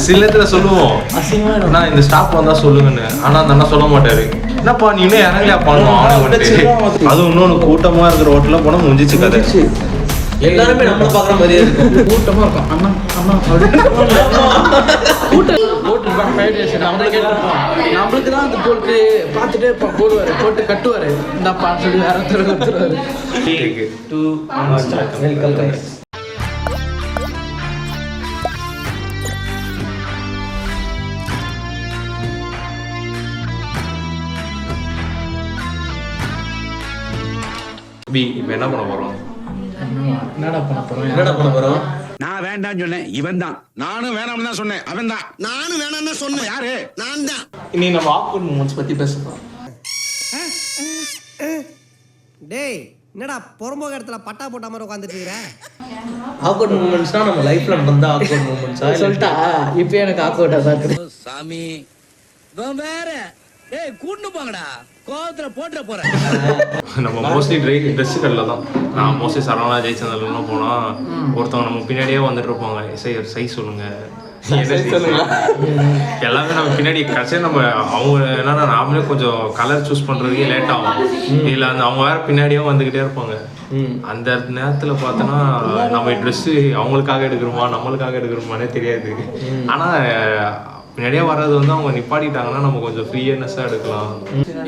சில இடத்துல சொல்லுவோம் அண்ணா இந்த ஸ்டாப் வந்தா சொல்லுங்கன்னு. ஆனா அந்த அண்ணா சொல்ல மாட்டாரு. என்னப்பா நீ இன்னும் இறங்கலையா பண்ணுவோம். அது இன்னொன்று கூட்டமா இருக்கிற ஹோட்டல்ல போனா முடிஞ்சிச்சு கதை. எல்லாருமே நம்மள பாக்குற மாதிரியே இருக்கும். கூட்டமா இருக்கும். அண்ணா அண்ணா நம்மளுக்கு தான் அந்த போட்டு பார்த்துட்டே போடுவாரு, போட்டு கட்டுவாரு. இந்த பாட்டு சொல்லி வேற ஒருத்தர் இப்ப என்ன பண்ண போறோம்? என்னடா பண்ண போறோம்? நான் வேண்டாம்னு சொன்னேன், இவன் தான். நானும் வேணாம்னு தான் சொன்னேன், அவன் தான். நானும் வேணாம்னு தான் சொன்னேன், யாரு? நான் தான். இனி நம்ம ஆக்வர்ட் மூமெண்ட்ஸ் பத்தி பேசலாம். டேய் என்னடா பொறம்போக இடத்துல பட்டா போட்ட மாதிரி உட்காந்துட்டு இருக்கிற? ஆக்வர்ட் மூமெண்ட்ஸ்னா நம்ம லைஃப்ல நடந்த ஆக்வர்ட் மூமெண்ட்ஸா சொல்லிட்டா? இப்போ எனக்கு ஆக்வர்டா தான் இருக்கு. சாமி இவன் வேற. டேய் கூட்டு போங்கடா, கோவத்துல போட்டுற போறேன். நம்ம மோஸ்ட்லி ட்ரெஸ் கடையில தான். நான் மோஸ்ட்லி சரவணா ஜெயச்சந்திரன்லாம் போனா ஒருத்தவங்க நம்ம பின்னாடியே வந்துட்டு இருப்பாங்க. சைஸ் சொல்லுங்க, எல்லாமே நம்ம பின்னாடி கடைசியாக நம்ம அவங்க என்னன்னா நாமளே கொஞ்சம் கலர் சூஸ் பண்றதுக்கே லேட் ஆகும். இல்லை அந்த அவங்க வேற பின்னாடியே வந்துகிட்டே இருப்பாங்க. அந்த நேரத்துல பார்த்தோன்னா நம்ம ட்ரெஸ்ஸு அவங்களுக்காக எடுக்கிறோமா நம்மளுக்காக எடுக்கிறோமானே தெரியாது. ஆனா பின்னாடியே வர்றது வந்து அவங்க நிப்பாட்டிட்டாங்கன்னா நம்ம கொஞ்சம் ஃப்ரீனஸா எடுக்கலாம்.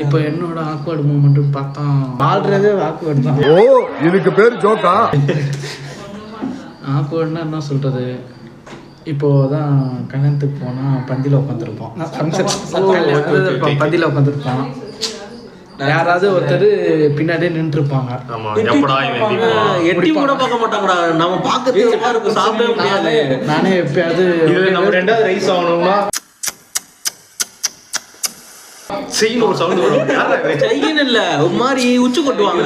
இப்போ என்னோட ஆக்வர்ட் மூமெண்ட் பார்த்தா ஆல்ரெடி ஆக்வர்ட் தான். ஓ இதுக்கு பேர் ஜோக்கா? ஆக்வர்ட்னா என்ன சொல்றது? இப்போதான் கல்யாணத்துக்கு போனா பந்தியில உட்காந்துருப்போம். பந்தியில உட்காந்துருப்போம். யாராவது ஒருத்தர் பின்னாடியே நின்று இருப்பாங்க. எட்டி கூட பார்க்க மாட்டாங்கடா. நம்ம பார்க்கறதுக்கு சாப்பிடவே முடியாது. நானே எப்பயாவது நம்ம ரெண்டாவது ரைஸ் ஆகணும்னா செய்யணும் ஒரு சவுண்ட் வரும். செய்யணும் இல்ல ஒரு மாதிரி உச்சி கொட்டுவாங்க.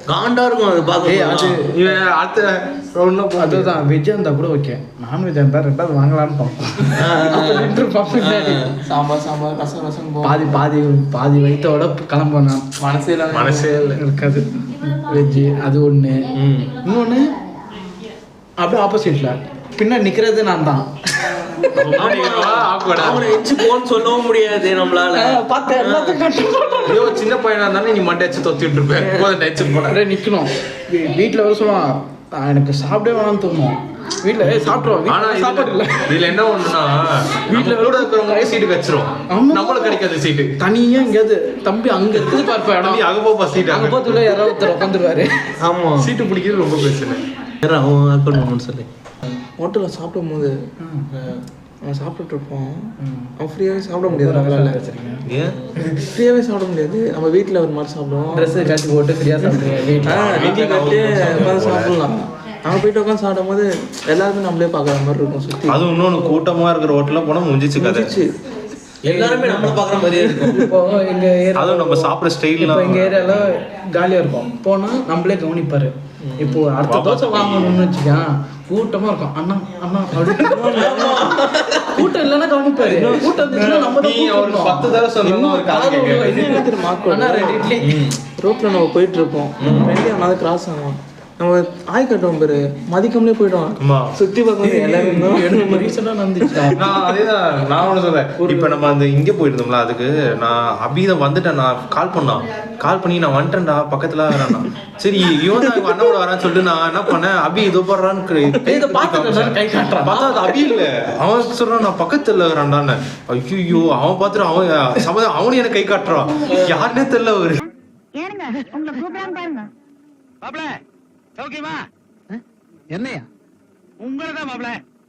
காண்டா இருக்கும் அது பார்க்க. அது அடுத்த ரவுண்ட்ல அதுதான் வெஜ்ஜா இருந்தா கூட ஓகே. நான்வெஜ் இருந்தா ரெண்டாவது வாங்கலாம்னு பார்ப்போம். சாம்பார் ரசம் பாதி பாதி பாதி வயிற்றோட கிளம்புவேன். மனசே இருக்காது வெஜ்ஜு. அது ஒண்ணு. இன்னொன்னு அப்படியே ஆப்போசிட்ல பின்னாடி நிக்கிறது நான் தான். சொல்லவும் முடியாது நம்மளால. சின்ன பையனா இருந்தாலும் நீ மண்டை அடிச்சு தொத்திட்டு இருப்பேன். நிக்கணும். வீட்டுல வர சொல்லுவான் எனக்கு சாப்பிடவே வேணாம்னு தோணும். வீட்டுல சாப்பிடுவோம். ஆனா சாப்பாடு இல்ல. இதுல என்ன ஒண்ணுன்னா வீட்டுல கூட இருக்கிறவங்க சீட்டு வச்சிரும். நம்மளுக்கு கிடைக்காது சீட்டு. தனியா எங்கேயாவது தம்பி அங்க இருக்குது பார்ப்பேன். இடம் அங்க போப்பா சீட்டு. அங்க போத்துல யாராவது ஒருத்தர் உட்காந்துருவாரு. ஆமா சீட்டு பிடிக்கிறது ரொம்ப பிரச்சனை. அவன் சொல்லி ஹோட்டலில் சாப்பிடும் போது அவன் சாப்பிட்டுட்டு இருப்போம். அவன் ஃப்ரீயாகவே சாப்பிட முடியாது. ஃப்ரீயாகவே சாப்பிட முடியாது. நம்ம வீட்டில் ஒரு மாதிரி சாப்பிடுவோம். ட்ரெஸ்ஸு கட்டி போட்டு ஃப்ரீயாக சாப்பிடுவோம். வீட்டில் கட்டி உட்காந்து சாப்பிடலாம். அவங்க போயிட்டு உட்காந்து சாப்பிடும் போது எல்லாருமே நம்மளே பார்க்குற மாதிரி இருக்கும் சுற்றி. அது இன்னொன்று கூட்டமாக இருக்கிற ஹோட்டலில் போனால் முடிஞ்சிச்சு கதை. எல்லாருமே நம்மள பாக்குற மாதிரியே இருக்கும். இப்போ எங்க ஏரியா அதுவும் நம்ம சாப்பிட்ற ஸ்டைல்லாம் எங்க ஏரியால காலியா இருக்கும். போனா நம்மளே கவனிப்பாரு. இப்போ அடுத்த தோசை வாங்கணும்னு வச்சுக்கேன் கூட்டமா இருக்கும். அண்ணா அண்ணா கூட்டம் இல்லைன்னா கவனிப்பாரு. கூட்டம் நம்ம 10 தடவை அண்ணா 2 இட்லி. ரோட்ல நம்ம போயிட்டு இருப்போம். அண்ணாவது கிராஸ் ஆகும். நம்ம ஆய் கட்டுவோம் பேரு மதிக்கம்லேயே போயிடுவோம். சுத்தி பார்க்க எல்லாமே ரீசனா நடந்துச்சு. அதேதான் நான் ஒண்ணு சொல்றேன். இப்ப நம்ம அந்த இங்க போயிருந்தோம்ல, அதுக்கு நான் அபிதான் வந்துட்டேன். நான் கால் பண்ணி நான் வந்துட்டேன்டா பக்கத்துல வரானா. சரி இவன் தான் அண்ணாவோட வரான்னு சொல்லிட்டு நான் என்ன பண்ணேன், அபி இதோ போடுறான்னு பார்த்தா அது அபி இல்ல. அவன் சொல்றான் நான் பக்கத்துல வரான்டான்னு. ஐயோ அவன் பார்த்துட்டு அவனு எனக்கு கை காட்டுறான். யாருன்னே தெரியல. அவரு ஓகேவா? என்னையா உங்களதான் மாப்ள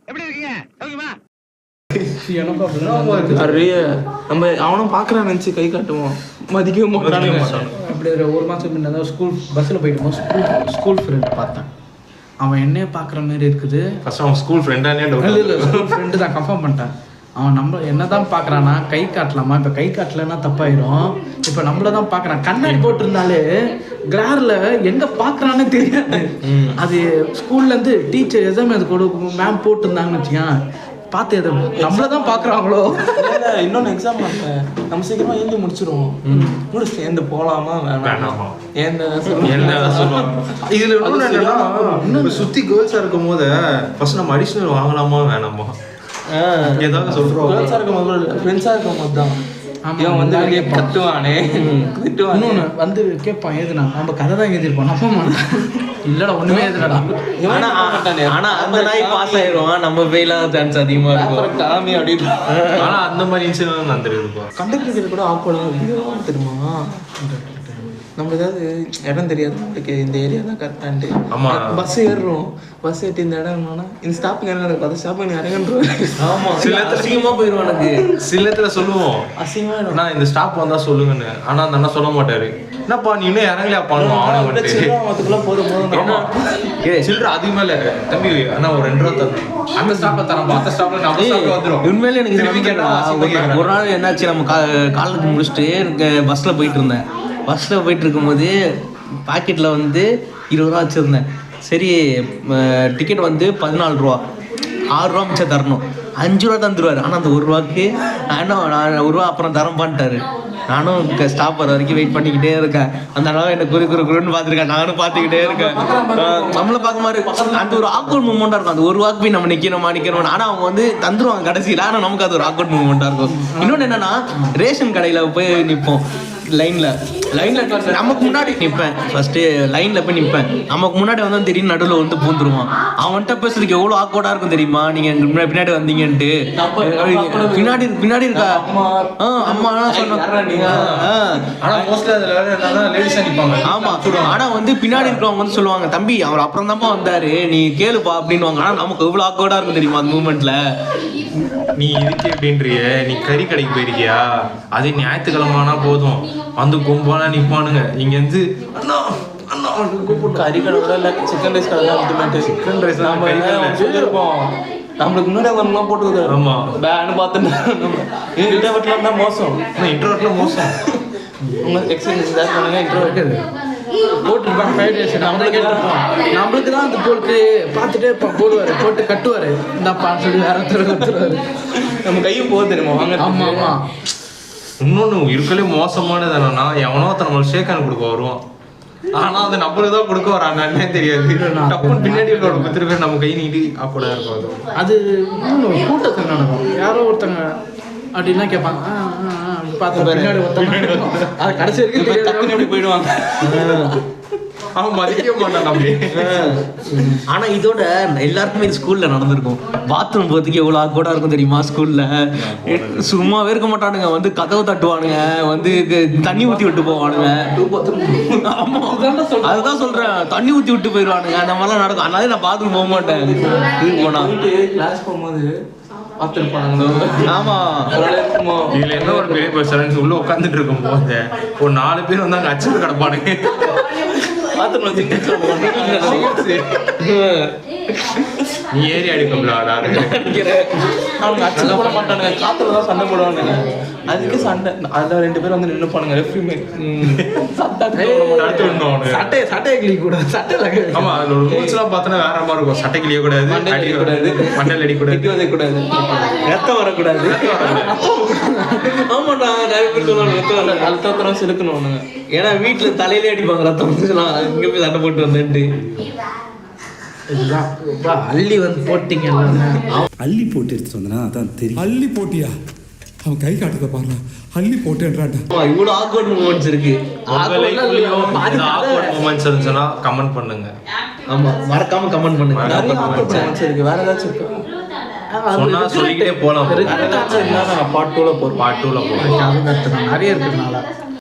எப்படி இருக்கீங்க? ஓகேவா? நம்ம அவனும் பாக்குறான்னு நினைச்சு கை காட்டுவோம், மதிக்கவே மாட்டானுங்க. அப்படி ஒரு மாசம் முன்னாடி ஸ்கூல் பஸ்ல போயிட்டு ஸ்கூல் ஃப்ரெண்ட் பார்த்தேன். அவன் என்னைய பாக்குற மாதிரி இருக்குது. ஃபர்ஸ்ட் அவன் ஸ்கூல் ஃப்ரெண்டானே டவுட். இல்ல ஸ்கூல் ஃப்ரெண்டு தான் கன்ஃபார்ம் பண்ணிட்டேன். அவன் நம்ம என்னதான் பாக்குறானா கை காட்டலாமா? இப்ப கை காட்டலன்னா தப்பாயிரும். இப்ப நம்மள தான் பாக்குறான். கண்ணாடி போட்டிருந்தாலே கிளார்ல எங்க பாக்குறான்னு தெரியாது. அது ஸ்கூல்ல இருந்து டீச்சர் எதுவுமே அது கூட மேம் போட்டிருந்தாங்கன்னு வச்சுக்கேன் பார்த்து எது நம்மளதான் பாக்குறாங்களோ. இன்னொன்னு எக்ஸாம் நம்ம சீக்கிரமா எழுந்து முடிச்சிருவோம். முடிச்சு எழுந்து போலாமா வேணாமா இதுல சுத்தி கேர்ள்ஸா இருக்கும் போது ஃபர்ஸ்ட் நம்ம அடிஷனல் வாங்கலாமா வேணாமா ஏதாவது சொல்றோம். கேர்ள்ஸாக இருக்கும் போது ஃப்ரெண்ட்ஸாக இருக்கும் போது தான் இவன் வந்து வெளியே கத்துவானே திட்டுவானே. இன்னொன்று வந்து கேட்பான் எதுனா நம்ம கதை தான் எழுதிருப்போம் நம்ப மாட்டான். இல்லடா ஒண்ணுமே எதுலடா. ஆனா அந்த நாய் பாஸ் ஆயிடுவான், நம்ம ஃபெயிலாக சான்ஸ் அதிகமா இருக்கும். காமி அப்படின்னு. ஆனா அந்த மாதிரி இன்சிடென்ட் நடந்துருக்கும். கண்டக்டர் கூட ஆக்வர்டாக தெரியுமா, நம்ம ஏதாவது இடம் தெரியாது நம்மளுக்கு, இந்த ஏரியா தான் கரெக்டான்ட்டு பஸ் ஏறுறோம், பஸ் ஏற்றி இந்த இடம் என்னன்னா இந்த ஸ்டாப்பிங் என்ன நடக்கும், அந்த ஸ்டாப்பிங் இறங்குன்றோம். ஆமா, சில அசிங்கமா போயிடும் எனக்கு. சில இடத்துல சொல்லுவோம் அசிங்கமா நான் இந்த ஸ்டாப் வந்தா சொல்லுங்கன்னு, ஆனா அந்த அண்ணா சொல்ல மாட்டாரு. என்னப்பா நீ இன்னும் இறங்கலையா பண்ணுவோம் சில்லறதுக்குள்ள போதும் சில்லற அதிகமா இல்ல தம்பி, ஆனா ஒரு 2 ரூபா தரணும், அந்த ஸ்டாப்ல தரோம், அந்த ஸ்டாப்ல நம்ம ஸ்டாப்ல வந்துரும். உண்மையிலே எனக்கு ஒரு நாள் என்னாச்சு, நம்ம காலேஜ் முடிச்சுட்டு பஸ்ல போயிட்டு இருந்தேன். பஸ்ஸில் போயிட்டு இருக்கும்போது பாக்கெட்டில் வந்து 20 ரூபா வச்சுருந்தேன். சரி டிக்கெட் வந்து 14 ரூபா, 6 ரூபா மிச்சம் தரணும். 5 ரூபா தந்துடுவார். ஆனால் அந்த 1 ரூபாய்க்கு நான் 1 ரூபா அப்புறம் தரம்பான்ட்டாரு. நானும் ஸ்டாப் வர வரைக்கும் வெயிட் பண்ணிக்கிட்டே இருக்கேன். அந்த அளவு என்ன குறுன்னு பார்த்துருக்கேன், நானும் பார்த்துக்கிட்டே இருக்கேன். நம்மளை பார்க்க மாதிரி அந்த ஒரு ஆக்வர்ட் மூமெண்ட்டாக இருக்கும். அந்த 1 ரூபாய்க்கு போய் நம்ம நிற்கணுமா. ஆனால் அவங்க வந்து தந்துருவாங்க கடைசியில். ஆனால் நமக்கு அது ஒரு ஆக்வர்ட் மூமெண்ட்டாக இருக்கும். இன்னொன்று என்னன்னா, ரேஷன் கடையில் போய் நிற்போம் லைனில் நமக்கு முன்னாடி நிற்பேன். ஃபர்ஸ்ட்டு லைனில் போய் நிற்பேன். நமக்கு முன்னாடி வந்து திடீர்னு நடுவில் வந்து பூந்துருவான். அவன்கிட்ட பேசுறதுக்கு எவ்வளோ ஆக்வர்டாக இருக்கும் தெரியுமா. நீங்கள் பின்னாடி வந்தீங்கன்ட்டு பின்னாடி இருக்கா அம்மா சொன்னாங்க. ஆமா, ஆனா வந்து பின்னாடி இருக்கிறவங்க வந்து சொல்லுவாங்க, தம்பி அவர் அப்புறம் தான்ப்பா வந்தாரு, நீ கேளுப்பா அப்படின்னுவாங்க. ஆனா நமக்கு எவ்வளவு ஆக்வர்டா இருக்கும் தெரியுமா அந்த மூமெண்ட்ல. நீ இதுக்கு எப்படின்றிய, நீ கறி கடைக்கு போயிருக்கியா, அதே ஞாயிற்றுக்கிழமானா போதும் வந்து கும்பலா நிப்பானுங்க. இங்க இருந்து அண்ணா அண்ணா கறி கடை கூட இல்லை, சிக்கன் ரைஸ் கடை தான் அல்டிமேட். சிக்கன் ரைஸ் நம்ம சொல்லியிருப்போம், நம்மளுக்கு முன்னாடி வரலாம் போட்டுக்குது. ஆமா, பேன்னு பார்த்துட்டு இன்டர்வெட்ல மோசம். இன்டர்வெட்ல மோசம். உங்க எக்ஸ்பீரியன்ஸ் தான் பண்ணுங்க. இன்டர்வெட் போட்டுருப்பாங்க ஃப்ரைட் ரைஸ், நம்மளே கேட்டுருப்போம். நம்மளுக்கு தான் அந்த போட்டு பார்த்துட்டே போடுவார், போட்டு கட்டுவார். இந்த பான்னு சொல்லி வேற ஒருத்தர் நம்ம கையும் போக தெரியுமா வாங்க. ஆமா ஆமா. இன்னொன்று இருக்கலே மோசமானது என்னன்னா, எவனோ நம்மளுக்கு ஷேக்கான் கொடுக்க வருவான். ஆனா அது நம்மளுக்கு தான் கொடுக்க வரானே தெரியாது. டப்புன்னு பின்னாடி இருக்கிற 10 பேர் நம்ம கை நீட்டி அப்படா இருக்கும். அது கூட்டத்தில் நடக்கும். யாரோ ஒருத்தங்க அப்படின்னா கேட்பாங்க, பார்த்து பின்னாடி ஒருத்தங்க அது கடைசி வரைக்கும் டக்குன்னு எப்படி போயிடுவாங்க. அவன் மதிக்க மாட்டான் தம்பி. ஆனா இதோட எல்லாருக்குமே இது ஸ்கூல்ல நடந்திருக்கும். பாத்ரூம் போறதுக்கு எவ்வளவு ஆக்வர்டா இருக்கும் தெரியுமா ஸ்கூல்ல. சும்மாவே இருக்க மாட்டானுங்க, வந்து கதவு தட்டுவானுங்க, வந்து தண்ணி ஊத்தி விட்டு போவானுங்க. ஆமா, அதுதான் சொல்றேன், தண்ணி ஊத்தி விட்டு போயிடுவானுங்க. அந்த மாதிரிலாம் நடக்கும். அதனால நான் பாத்ரூம் போக மாட்டேன். போனா கிளாஸ் போகும்போது பார்த்துருப்பாங்க. ஆமா, இதுல என்ன ஒரு பெரிய பிரச்சனை, உள்ள உட்காந்துட்டு இருக்கும் போது ஒரு 4 பேர் வந்து அங்க அச்சுட்டு கிடப்பானுங்க. நீ ஏறி அடிக்கல அவங்க அச்சு போட மாட்டானுங்க, காத்துல தான் சண்டை போடுவானுங்க. அதுக்கு சண்டை அதுல 2 பேர் வந்து நின்று போனாங்க. ரெஃப்ரிமே சட்டை சட்டை கிளி கூட சட்டை. ஆமா, அதோட ரூல்ஸ் எல்லாம் பார்த்தா வேற மாதிரி இருக்கும். சட்டை கிளிய கூடாது, அடிக்கக்கூடாது, மண்டல் அடிக்கூடாது, கூடாது, ரத்தம் வரக்கூடாது. ஆமாண்டா, நிறைய பேர் சொல்லுவாங்க ரத்தம் சிலுக்கணும். ஏன்னா வீட்டுல தலையிலே அடிப்பாங்க ரத்தம் வந்துச்சுன்னா, இங்க போய் சண்டை போட்டு வந்துட்டு. இதுதான் அள்ளி வந்து போட்டிங்க அள்ளி போட்டு எடுத்து வந்தனா அதான் தெரியும். அள்ளி போட்டியா? அவன் கை காட்டுறத பாருங்க, அள்ளி போட்டேன்றான்டா. இவ்வளவு ஆக்வர்ட் மூமெண்ட்ஸ் இருக்கு. மூமெண்ட்ஸ் இருந்துச்சுன்னா கமெண்ட் பண்ணுங்க. ஆமா, மறக்காம கமெண்ட் பண்ணுங்க. வேற ஏதாச்சும் இருக்கா சொன்னா சொல்லிக்கிட்டே போலாம். பார்ட் 2ல போறோம். அது நிறைய இருக்கிறதுனால